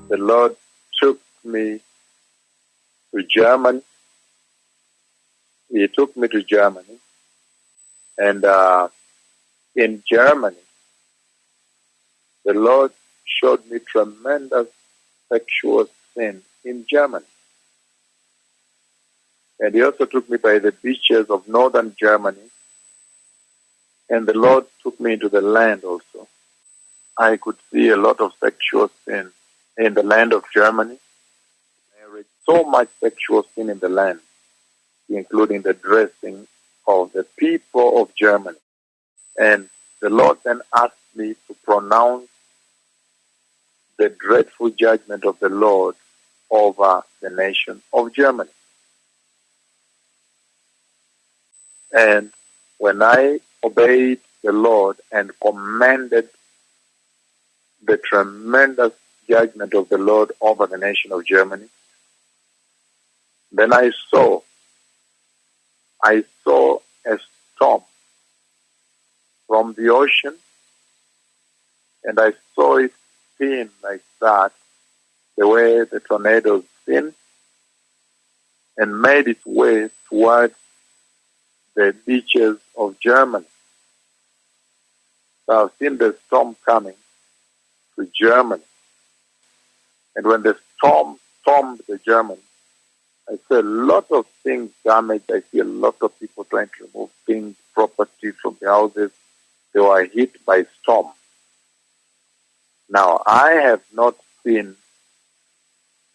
the Lord took me to Germany. He took me to Germany. And in Germany, the Lord showed me tremendous sexual sin in Germany. And he also took me by the beaches of northern Germany. And the Lord took me into the land also. I could see a lot of sexual sin in the land of Germany. There is so much sexual sin in the land, including the dressing of the people of Germany. And the Lord then asked me to pronounce the dreadful judgment of the Lord over the nation of Germany. And when I obeyed the Lord and commanded the tremendous judgment of the Lord over the nation of Germany, then I saw a storm from the ocean, and I saw it spin like that, the way the tornadoes spin, and made its way towards the beaches of Germany. So I've seen the storm coming to Germany. And when the storm stormed the Germany, I see a lot of things damaged. I see a lot of people trying to remove things, property from the houses. They were hit by storm. Now, I have not seen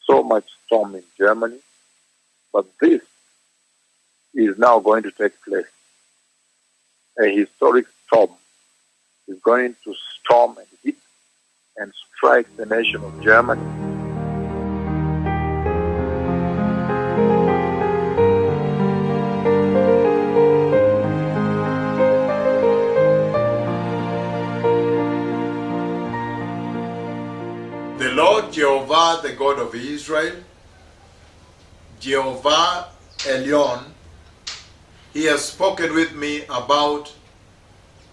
so much storm in Germany, but this is now going to take place. A historic storm is going to storm and hit and strike the nation of Germany. The Lord Jehovah, the God of Israel, Jehovah Elyon, he has spoken with me about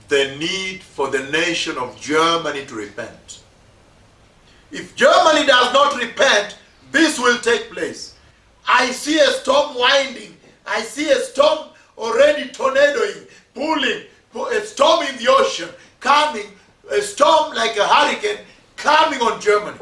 the need for the nation of Germany to repent. If Germany does not repent, this will take place. I see a storm winding. I see a storm already tornadoing, pulling, a storm in the ocean, coming, a storm like a hurricane coming on Germany.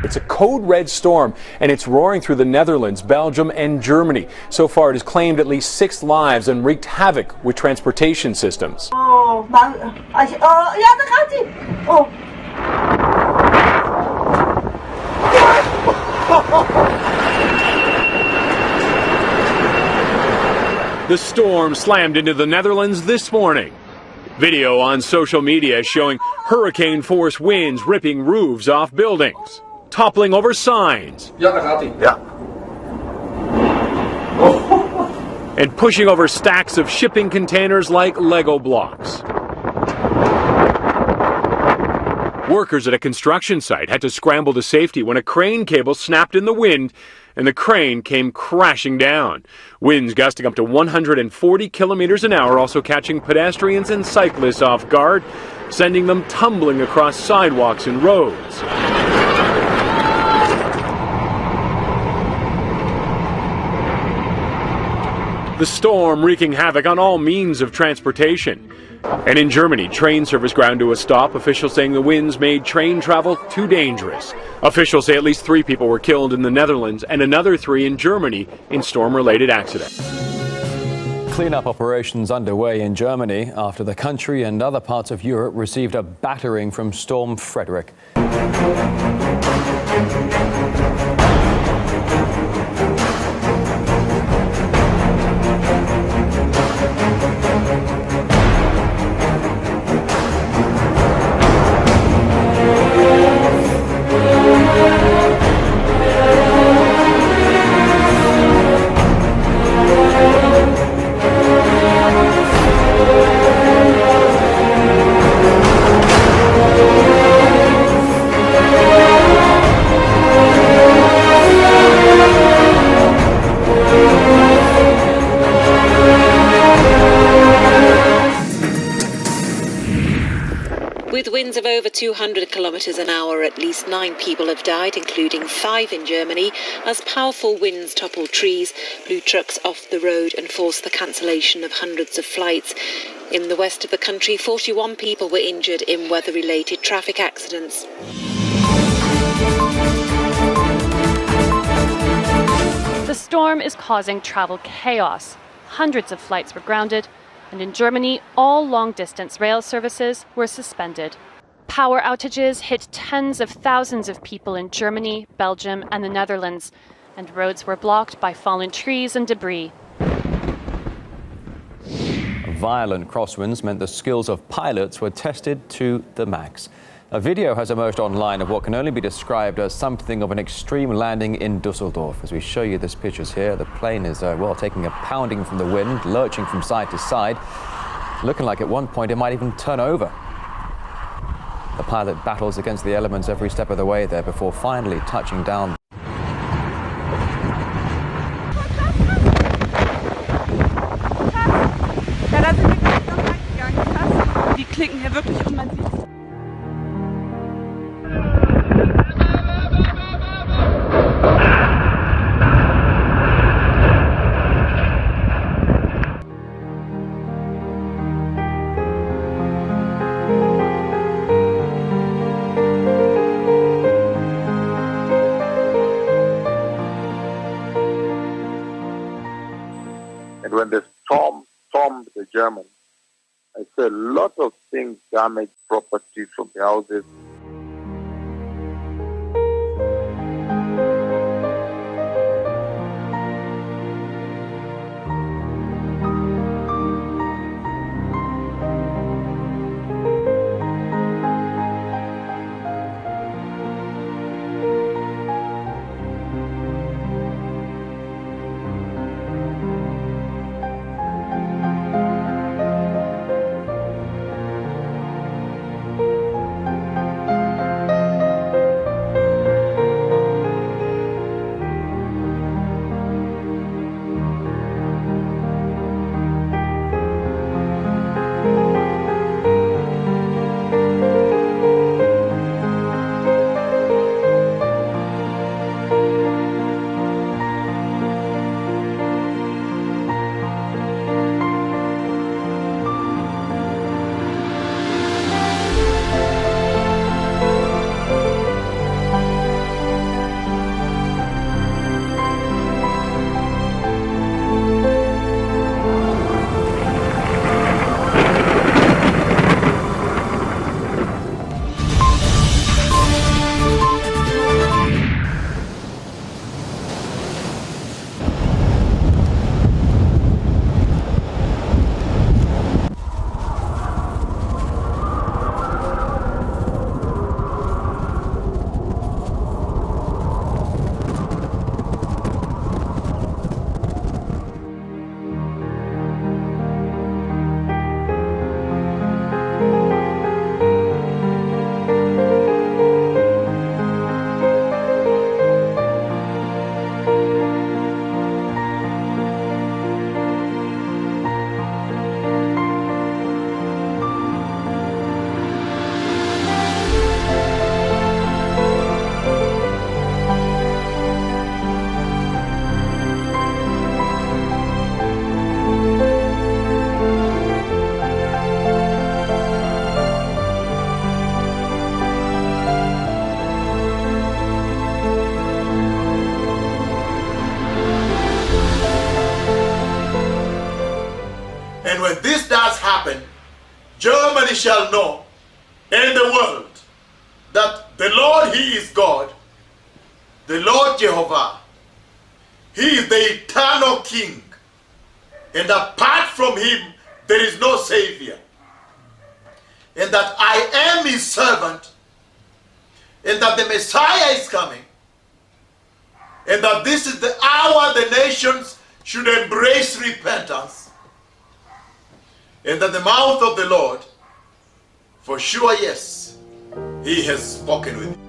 It's a code red storm, and it's roaring through the Netherlands, Belgium, and Germany. So far, it has claimed at least 6 lives and wreaked havoc with transportation systems. Oh, ja, daar gaat hij. Oh. The storm slammed into the Netherlands this morning. Video on social media showing hurricane-force winds ripping roofs off buildings, toppling over signs. Ja, daar gaat hij. Ja. and pushing over stacks of shipping containers like Lego blocks. Workers at a construction site had to scramble to safety when a crane cable snapped in the wind and the crane came crashing down. Winds gusting up to 140 kilometers an hour, also catching pedestrians and cyclists off guard, sending them tumbling across sidewalks and roads. The storm wreaking havoc on all means of transportation. And in Germany, train service ground to a stop, officials saying the winds made train travel too dangerous. Officials say at least 3 people were killed in the Netherlands and another 3 in Germany in storm-related accidents. Cleanup operations underway in Germany after the country and other parts of Europe received a battering from Storm Frederick. With winds of over 200 kilometres an hour, at least 9 people have died, including 5 in Germany, as powerful winds toppled trees, blew trucks off the road and forced the cancellation of hundreds of flights. In the west of the country, 41 people were injured in weather-related traffic accidents. The storm is causing travel chaos. Hundreds of flights were grounded, and in Germany, all long-distance rail services were suspended. Power outages hit tens of thousands of people in Germany, Belgium, and the Netherlands, and roads were blocked by fallen trees and debris. Violent crosswinds meant the skills of pilots were tested to the max. A video has emerged online of what can only be described as something of an extreme landing in Dusseldorf. As we show you these pictures here, the plane is, taking a pounding from the wind, lurching from side to side, looking like at one point it might even turn over. The pilot battles against the elements every step of the way there before finally touching down. Ja, da sind wir gleich noch reingegangen. Krass. Die klicken hier wirklich und man sieht es. And when the storm stormed the Germans, I saw a lot of things damaged, property from the houses. when this does happen, Germany shall know, and the world, that the Lord, He is God, the Lord Jehovah. He is the eternal King, and apart from Him, there is no Savior. And that I am His servant, and that the Messiah is coming, and that this is the hour the nations should embrace repentance, and that the mouth of the Lord, for sure, yes, He has spoken with me.